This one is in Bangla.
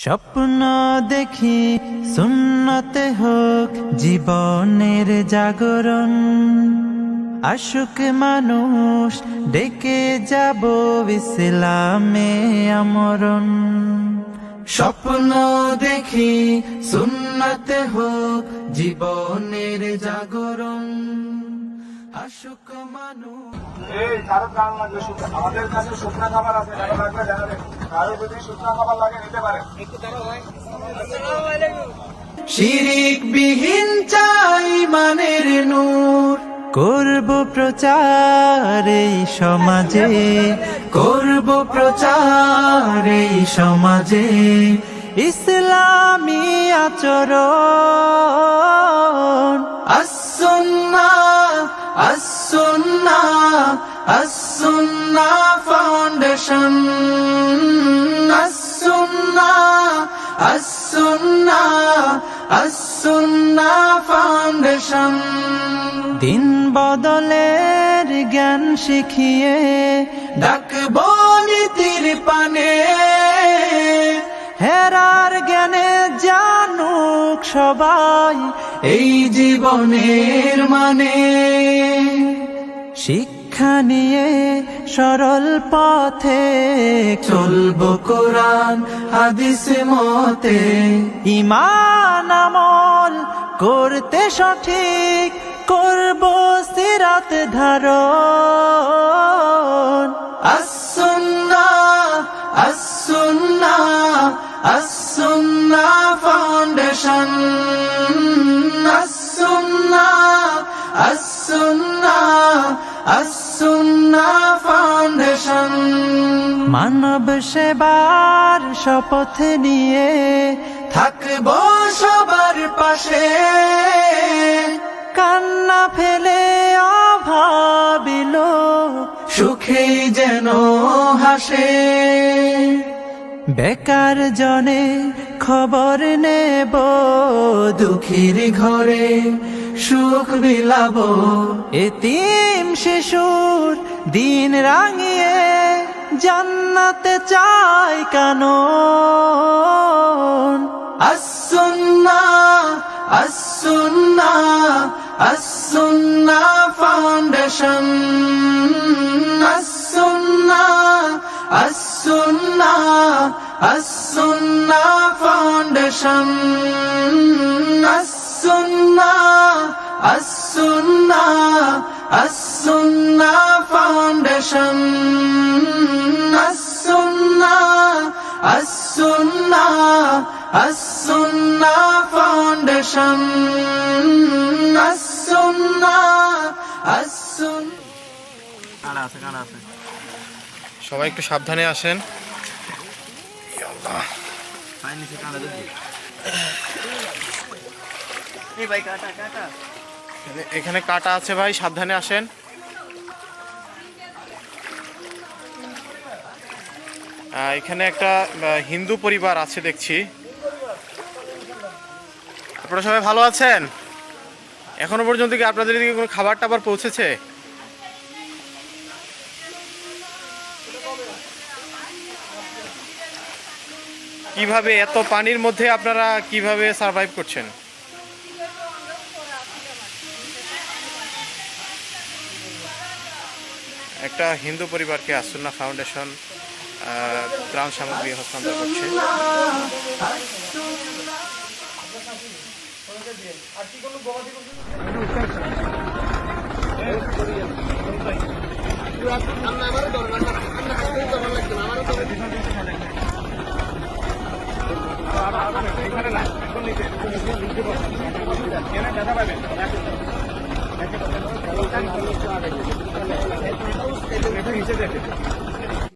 স্বপ্ন দেখি সুন্নতে হোক জীবনের জাগরণ, আশুক মানুষ ডেকে যাব ইসলামে আমরণ। স্বপ্ন দেখি সুন্নতে হোক জীবনের জাগরণ, আশুক মানুষ। এই কারো কান লাগবে, আমাদের কাছে শুকনা খাবার আছে, কারো লাগবে জানাবেন। কারো যদি শুকনা খাবার লাগে নিতে পারেন। শিরিক বিহীন চাই মানের নূর, করব প্রচার এই সমাজে, করব প্রচার এই সমাজে, ইসলামী আচরণ। as-sunnah as-sunnah as-sunnah foundation, as-sunnah as-sunnah as-sunnah foundation. দিন বদলের জ্ঞান শিখিয়ে ডাকবো নীতির পানে, হেরার জ্ঞানে জানুক সবাই এই জীবনের মানে। শিক্ষা নিয়ে সরল পথে চলবো কোরআন হাদিস মতে, ঈমান আমল করতে সঠিক করব সিরাত ধারণ। as-sunnah as-sunnah as-sunnah foundation, as-sunnah as-sunnah as-sunnah foundation. মানব সেবার শপথ নিয়ে থাকবো সবার পাশে, কান্না ফেলে অভাবিল সুখে যেন হাসে। বেকার জনে খবর নেব, দুঃখীর ঘরে সুখ বিলাব, এতিম শিশুর দিন রাঙিয়ে জান্নাতে চাই কানন। as-sunnah as-sunnah as-sunnah foundation, as-sunnah as-sunnah as-sunnah foundation, as-sunnah as-sunnah as-sunnah foundation, as-sunnah as-sunnah as-sunnah foundation, as-sunnah as-sunnah। সবাই একটু সাবধানে আসেন। এখানে কাটা আছে ভাই, সাবধানে আসেন। এখানে একটা হিন্দু পরিবার আছে দেখছি। আপনারা সবাই ভালো আছেন? এখনো পর্যন্ত কি আপনাদের দিকে কোনো খাবার টাবার পৌঁছেছে? কিভাবে এত পানির মধ্যে আপনারা কিভাবে সার্ভাইভ করছেন? একটা হিন্দু পরিবারকে as-sunnah ফাউন্ডেশন ত্রাণ সামগ্রী হস্তান্তর করছে। দেখা পাবেন